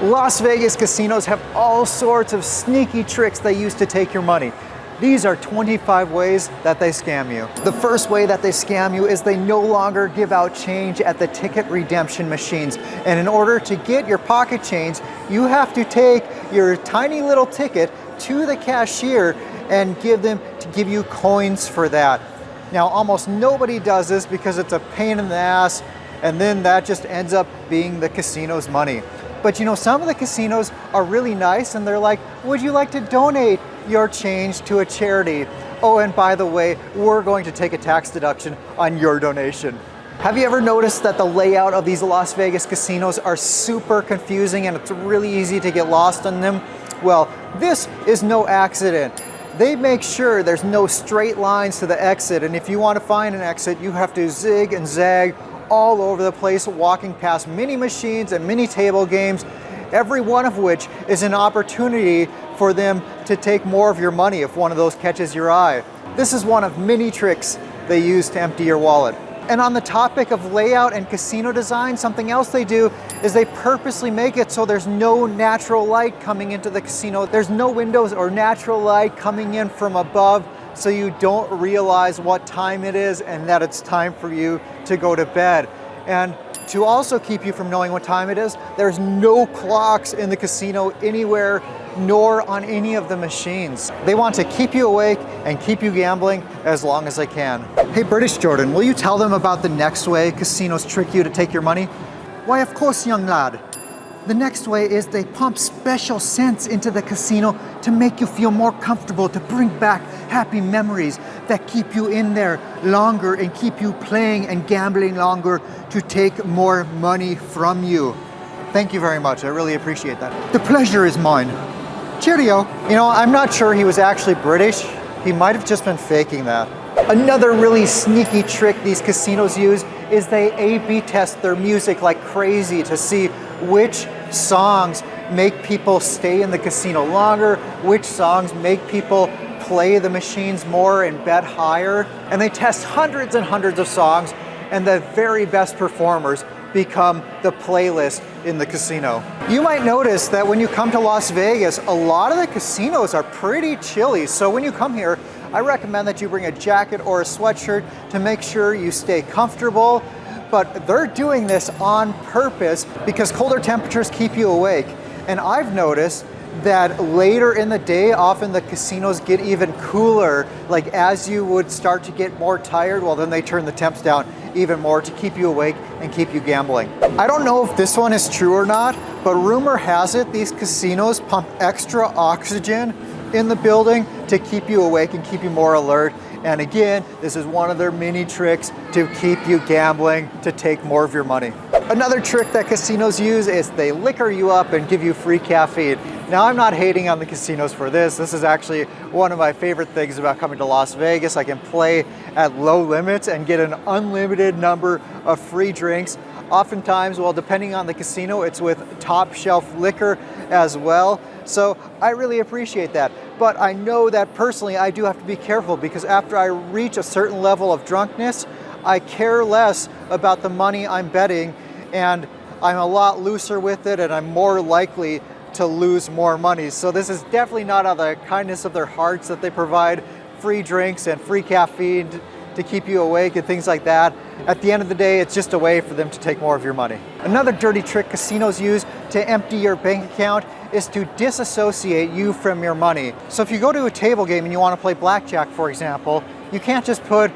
Las Vegas casinos have all sorts of sneaky tricks they use to take your money. These are 25 ways that they scam you. The first way that they scam you is they no longer give out change at the ticket redemption machines. And in order to get your pocket change, you have to take your tiny little ticket to the cashier and give them to give you coins for that. Now, almost nobody does this because it's a pain in the ass, and then that just ends up being the casino's money. But you know, some of the casinos are really nice and they're like, would you like to donate your change to a charity? Oh, and by the way, we're going to take a tax deduction on your donation. Have you ever noticed that the layout of these Las Vegas casinos are super confusing and it's really easy to get lost in them? Well, this is no accident. They make sure there's no straight lines to the exit, and if you want to find an exit, you have to zig and zag all over the place, walking past many machines and many table games, every one of which is an opportunity for them to take more of your money if one of those catches your eye. This is one of many tricks they use to empty your wallet. And on the topic of layout and casino design, something else they do is they purposely make it so there's no natural light coming into the casino. There's no windows or natural light coming in from above, so you don't realize what time it is and that it's time for you to go to bed. And to also keep you from knowing what time it is, there's no clocks in the casino anywhere, nor on any of the machines. They want to keep you awake and keep you gambling as long as they can. Hey, British Jordan, will you tell them about the next way casinos trick you to take your money? Why, of course, young lad. The next way is they pump special scents into the casino to make you feel more comfortable, to bring back happy memories that keep you in there longer and keep you playing and gambling longer to take more money from you. Thank you very much. I really appreciate that. The pleasure is mine. Cheerio. You know, I'm not sure he was actually British. He might have just been faking that. Another really sneaky trick these casinos use is they A/B test their music like crazy to see which songs make people stay in the casino longer, which songs make people play the machines more and bet higher. And they test hundreds and hundreds of songs, and the very best performers become the playlist in the casino. You might notice that when you come to Las Vegas, a lot of the casinos are pretty chilly. So when you come here, I recommend that you bring a jacket or a sweatshirt to make sure you stay comfortable. But they're doing this on purpose because colder temperatures keep you awake. And I've noticed that later in the day, often the casinos get even cooler. Like as you would start to get more tired, well, then they turn the temps down even more to keep you awake and keep you gambling. I don't know if this one is true or not, but rumor has it these casinos pump extra oxygen in the building to keep you awake and keep you more alert. And again, this is one of their many tricks to keep you gambling, to take more of your money. Another trick that casinos use is they liquor you up and give you free caffeine. Now, I'm not hating on the casinos for this. This is actually one of my favorite things about coming to Las Vegas. I can play at low limits and get an unlimited number of free drinks. Oftentimes, well, depending on the casino, it's with top shelf liquor as well. So I really appreciate that. But I know that personally I do have to be careful because after I reach a certain level of drunkenness, I care less about the money I'm betting, and I'm a lot looser with it, and I'm more likely to lose more money. So this is definitely not out of the kindness of their hearts that they provide free drinks and free caffeine to keep you awake and things like that. At the end of the day, it's just a way for them to take more of your money. Another dirty trick casinos use to empty your bank account is to disassociate you from your money. So if you go to a table game and you want to play blackjack, for example, you can't just put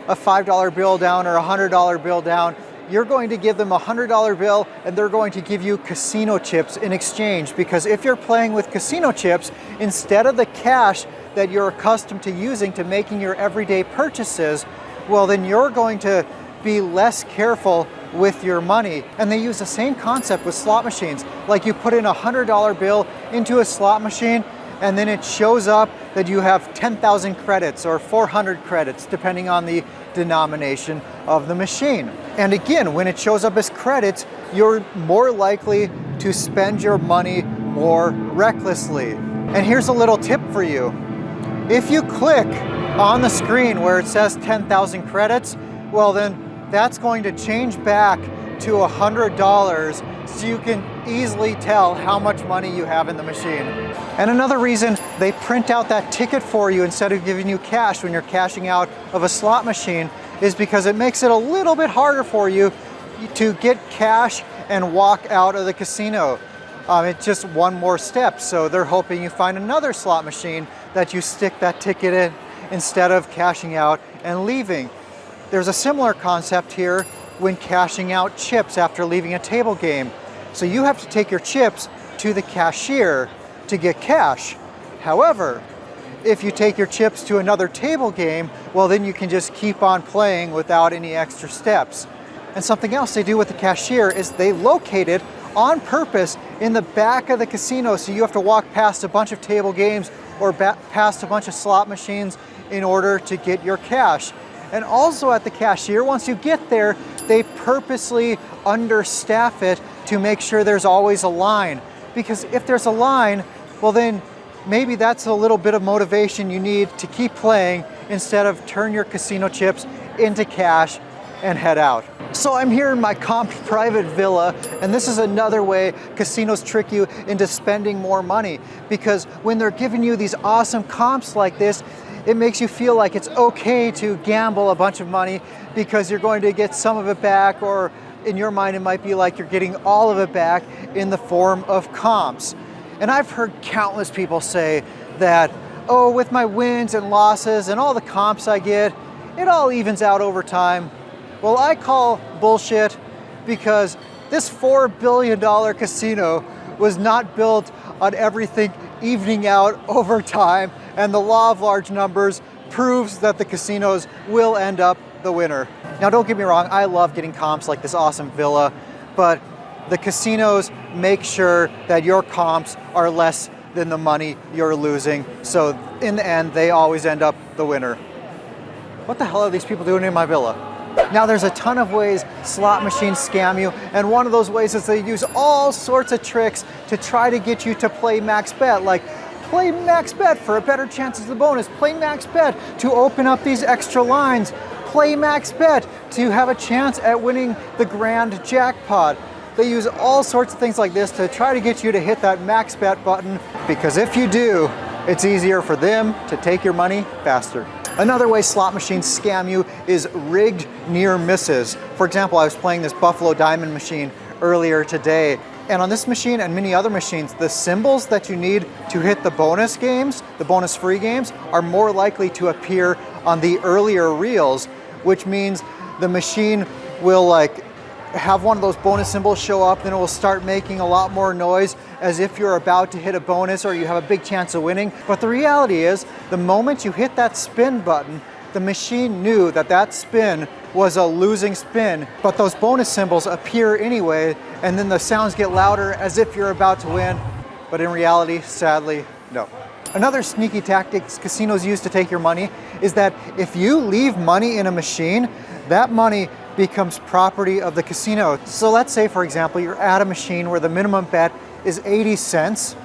a $5 bill down or a $100 bill down. You're going to give them a $100 bill and they're going to give you casino chips in exchange, because if you're playing with casino chips, instead of the cash that you're accustomed to using to making your everyday purchases, well, then you're going to be less careful with your money. And they use the same concept with slot machines. Like you put in a $100 bill into a slot machine and then it shows up that you have 10,000 credits or 400 credits, depending on the denomination of the machine. And again, when it shows up as credits, you're more likely to spend your money more recklessly. And here's a little tip for you. If you click on the screen where it says 10,000 credits, well then that's going to change back to $100 so you can easily tell how much money you have in the machine. And another reason they print out that ticket for you instead of giving you cash when you're cashing out of a slot machine is because it makes it a little bit harder for you to get cash and walk out of the casino. It's just one more step, so they're hoping you find another slot machine that you stick that ticket in instead of cashing out and leaving. There's a similar concept here when cashing out chips after leaving a table game. So you have to take your chips to the cashier to get cash. However, if you take your chips to another table game, well, then you can just keep on playing without any extra steps. And something else they do with the cashier is they locate it on purpose in the back of the casino, so you have to walk past a bunch of table games or past a bunch of slot machines in order to get your cash. And also at the cashier, once you get there, they purposely understaff it to make sure there's always a line. Because if there's a line, well then maybe that's a little bit of motivation you need to keep playing instead of turn your casino chips into cash and head out. So I'm here in my comped private villa, and this is another way casinos trick you into spending more money, because when they're giving you these awesome comps like this, it makes you feel like it's okay to gamble a bunch of money because you're going to get some of it back, or in your mind it might be like you're getting all of it back in the form of comps. And I've heard countless people say that, oh, with my wins and losses and all the comps I get, it all evens out over time. Well, I call bullshit, because this $4 billion casino was not built on everything evening out over time, and the law of large numbers proves that the casinos will end up the winner. Now, don't get me wrong, I love getting comps like this awesome villa, but the casinos make sure that your comps are less than the money you're losing, so in the end, they always end up the winner. What the hell are these people doing in my villa? Now, there's a ton of ways slot machines scam you, and one of those ways is they use all sorts of tricks to try to get you to play max bet, like play max bet for a better chance of the bonus, play max bet to open up these extra lines, play max bet to have a chance at winning the grand jackpot. They use all sorts of things like this to try to get you to hit that max bet button, because if you do, it's easier for them to take your money faster. Another way slot machines scam you is rigged near misses. For example, I was playing this Buffalo Diamond machine earlier today, and on this machine and many other machines, the symbols that you need to hit the bonus games, the bonus free games, are more likely to appear on the earlier reels, which means the machine will have one of those bonus symbols show up, then it will start making a lot more noise as if you're about to hit a bonus or you have a big chance of winning. But the reality is, the moment you hit that spin button, the machine knew that that spin was a losing spin, but those bonus symbols appear anyway, and then the sounds get louder as if you're about to win, but in reality, sadly, no. Another sneaky tactic casinos use to take your money is that if you leave money in a machine, that money becomes property of the casino. So let's say, for example, you're at a machine where the minimum bet is 80 cents.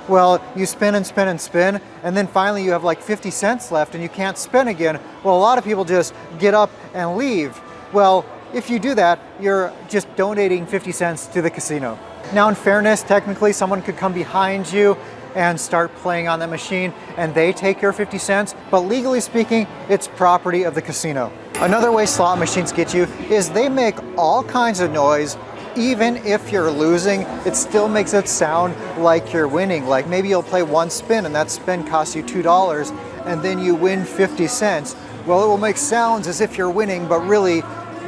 Well, you spin and spin and spin, and then finally you have like 50 cents left and you can't spin again. Well, a lot of people just get up and leave. Well, if you do that, you're just donating 50 cents to the casino. Now, in fairness, technically someone could come behind you and start playing on the machine and they take your 50 cents, but legally speaking, it's property of the casino. Another way slot machines get you is they make all kinds of noise. Even if you're losing, it still makes it sound like you're winning. Like maybe you'll play one spin and that spin costs you $2 and then you win 50 cents. Well, it will make sounds as if you're winning, but really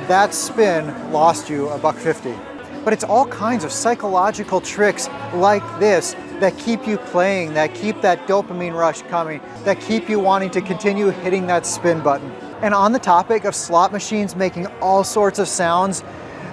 that spin lost you $1.50. But it's all kinds of psychological tricks like this that keep you playing, that keep that dopamine rush coming, that keep you wanting to continue hitting that spin button. And on the topic of slot machines making all sorts of sounds,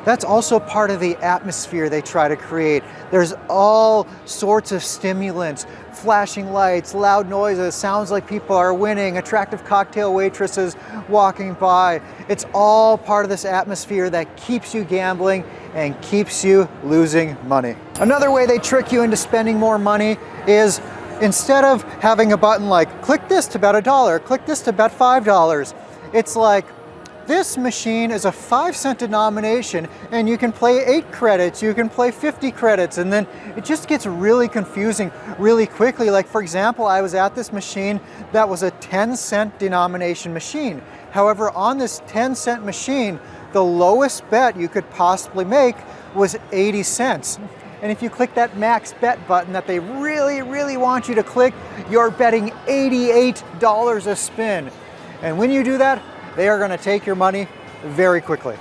that's also part of the atmosphere they try to create. There's all sorts of stimulants, flashing lights, loud noises, sounds like people are winning, attractive cocktail waitresses walking by. It's all part of this atmosphere that keeps you gambling and keeps you losing money. Another way they trick you into spending more money is instead of having a button like, click this to bet $1, click this to bet $5, it's like, This machine is a 5-cent denomination, and you can play 8 credits, you can play 50 credits, and then it just gets really confusing really quickly. Like for example, I was at this machine that was a 10-cent denomination machine. However, on this 10-cent machine, the lowest bet you could possibly make was 80 cents. And if you click that max bet button that they really want you to click, you're betting $88 a spin. And when you do that, they are going to take your money very quickly.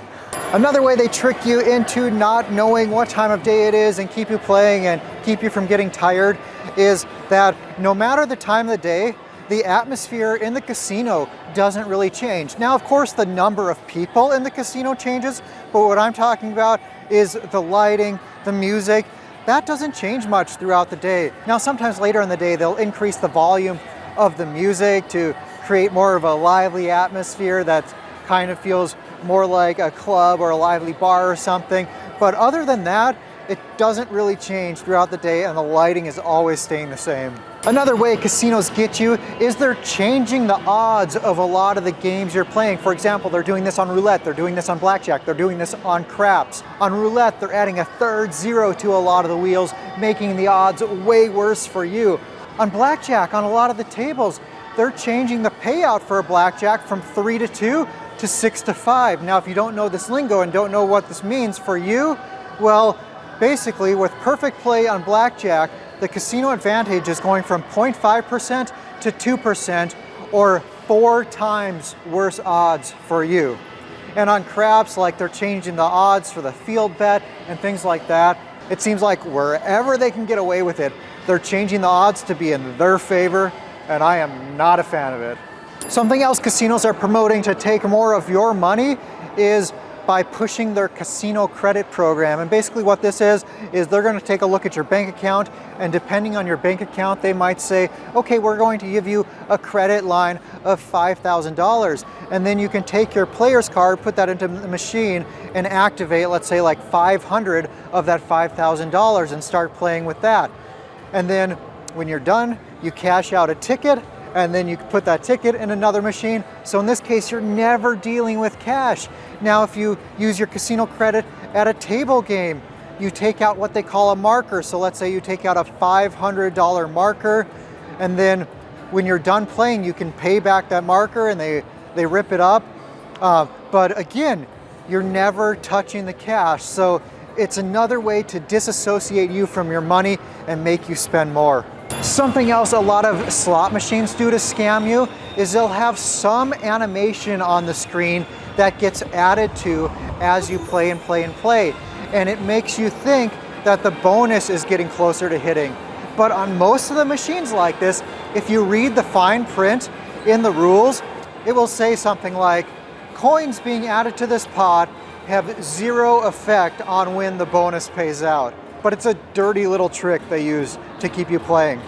Another way they trick you into not knowing what time of day it is and keep you playing and keep you from getting tired is that no matter the time of the day, the atmosphere in the casino doesn't really change. Now, of course, the number of people in the casino changes, but what I'm talking about is the lighting, the music. That doesn't change much throughout the day. Now, sometimes later in the day, they'll increase the volume of the music to create more of a lively atmosphere that kind of feels more like a club or a lively bar or something. But other than that, it doesn't really change throughout the day, and the lighting is always staying the same. Another way casinos get you is they're changing the odds of a lot of the games you're playing. For example, they're doing this on roulette, they're doing this on blackjack, they're doing this on craps. On roulette, they're adding a third zero to a lot of the wheels, making the odds way worse for you. On blackjack, on a lot of the tables, they're changing the payout for a blackjack from 3 to 2 to 6 to 5. Now, if you don't know this lingo and don't know what this means for you, well, basically with perfect play on blackjack, the casino advantage is going from 0.5% to 2%, or 4 times worse odds for you. And on craps, like they're changing the odds for the field bet and things like that. It seems like wherever they can get away with it, they're changing the odds to be in their favor, and I am not a fan of it. Something else casinos are promoting to take more of your money is by pushing their casino credit program. And basically what this is they're going to take a look at your bank account, and depending on your bank account, they might say, okay, we're going to give you a credit line of $5,000. And then you can take your player's card, put that into the machine, and activate, let's say like 500 of that $5,000 and start playing with that. And then when you're done, you cash out a ticket, and then you put that ticket in another machine. So in this case, you're never dealing with cash. Now, if you use your casino credit at a table game, you take out what they call a marker. So let's say you take out a $500 marker, and then when you're done playing, you can pay back that marker, and they rip it up. But again, you're never touching the cash. So it's another way to disassociate you from your money and make you spend more. Something else a lot of slot machines do to scam you is they'll have some animation on the screen that gets added to as you play and play and play. And it makes you think that the bonus is getting closer to hitting. But on most of the machines like this, if you read the fine print in the rules, it will say something like, coins being added to this pot have 0 effect on when the bonus pays out. But it's a dirty little trick they use to keep you playing.